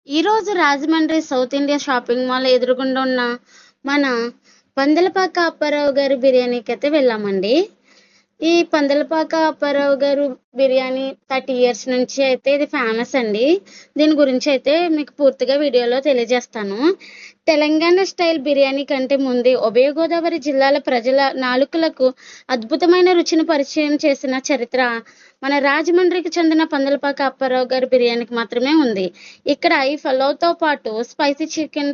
ఈరోజు Rajahmundry south India shopping mall ఎదురుగుండా ఉన్న మన పందలపాక అప్పారావు గారి బిర్యానీకి అయితే వెళ్ళామండి. ఈ పందలపాక అప్పారావు గారు బిర్యానీ 30 ఇయర్స్ నుంచి అయితే ఇది ఫేమస్ అండి. దీని గురించి అయితే మీకు పూర్తిగా వీడియోలో తెలియజేస్తాను. తెలంగాణ స్టైల్ బిర్యానీ కంటే ముందే ఉభయ గోదావరి జిల్లాల ప్రజల నాలుకలకు అద్భుతమైన రుచిని పరిచయం చేసిన చరిత్ర మన రాజమండ్రికి చెందిన పందలపాక అప్పారావు గారి బిర్యానీకి మాత్రమే ఉంది. ఇక్కడ ఈ పలావ్తో పాటు స్పైసీ చికెన్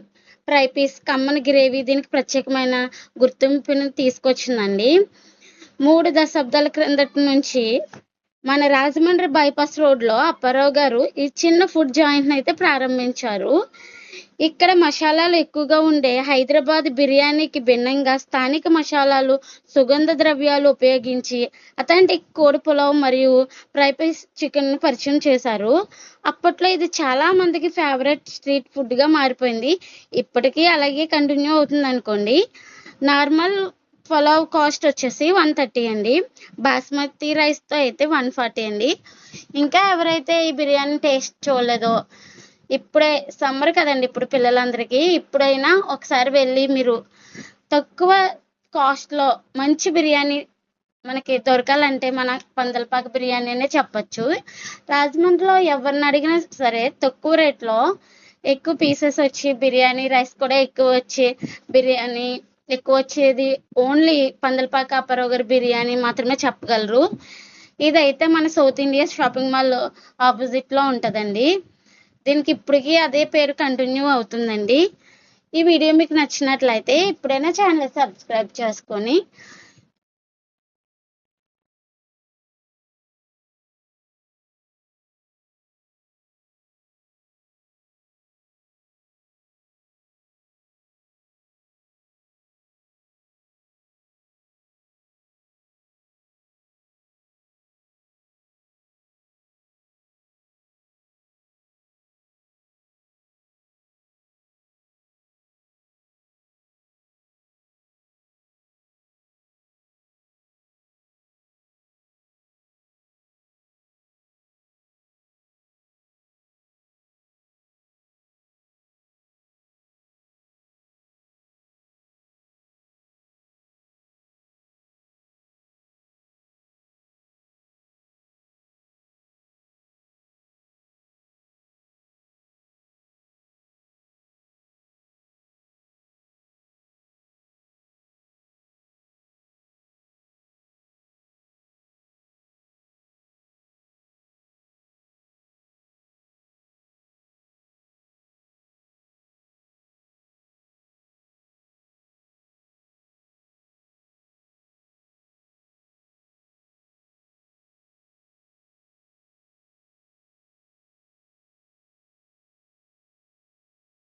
ఫ్రై పీస్, కమ్మని గ్రేవీ దీనికి ప్రత్యేకమైన గుర్తింపుని తీసుకొచ్చిందండి. 3 దశాబ్దాల క్రిందటి నుంచి మన రాజమండ్రి బైపాస్ రోడ్లో అప్పారావు గారు ఈ చిన్న ఫుడ్ జాయింట్ని అయితే ప్రారంభించారు. ఇక్కడ మసాలాలు ఎక్కువగా ఉండే హైదరాబాద్ బిర్యానీకి భిన్నంగా స్థానిక మసాలాలు, సుగంధ ద్రవ్యాలు ఉపయోగించి అథెంటిక్ కోడి పులావ్ మరియు ఫ్రై పీస్ చికెన్ పరిచయం చేశారు. అప్పట్లో ఇది చాలా మందికి ఫేవరెట్ స్ట్రీట్ ఫుడ్గా మారిపోయింది. ఇప్పటికీ అలాగే కంటిన్యూ అవుతుంది అనుకోండి. నార్మల్ పులావ్ కాస్ట్ వచ్చేసి 130 అండి. బాస్మతి రైస్తో అయితే 140 అండి. ఇంకా ఎవరైతే ఈ బిర్యానీ టేస్ట్ చూడలేదో, ఇప్పుడే సమ్మర్ కదండి, ఇప్పుడు పిల్లలందరికీ ఇప్పుడైనా ఒకసారి వెళ్ళి మీరు తక్కువ కాస్ట్లో మంచి బిర్యానీ మనకి దొరకాలంటే మన పందలపాక బిర్యానీ అనే చెప్పచ్చు. రాజమండ్రిలో ఎవరిని అడిగినా సరే తక్కువ రేట్లో ఎక్కువ పీసెస్ వచ్చి బిర్యానీ రైస్ కూడా ఎక్కువ వచ్చి బిర్యానీ ఎక్కువ వచ్చేది ఓన్లీ పందలపాక అప్పారావు గారి బిర్యానీ మాత్రమే చెప్పగలరు. ఇదైతే మన సౌత్ ఇండియా షాపింగ్ మాల్ ఆపోజిట్లో ఉంటుందండి. దీనికి ఇప్పటికీ అదే పేరు కంటిన్యూ అవుతుందండి. ఈ వీడియో మీకు నచ్చినట్లయితే ఇప్పుడైనా ఛానల్ సబ్స్క్రైబ్ చేసుకొని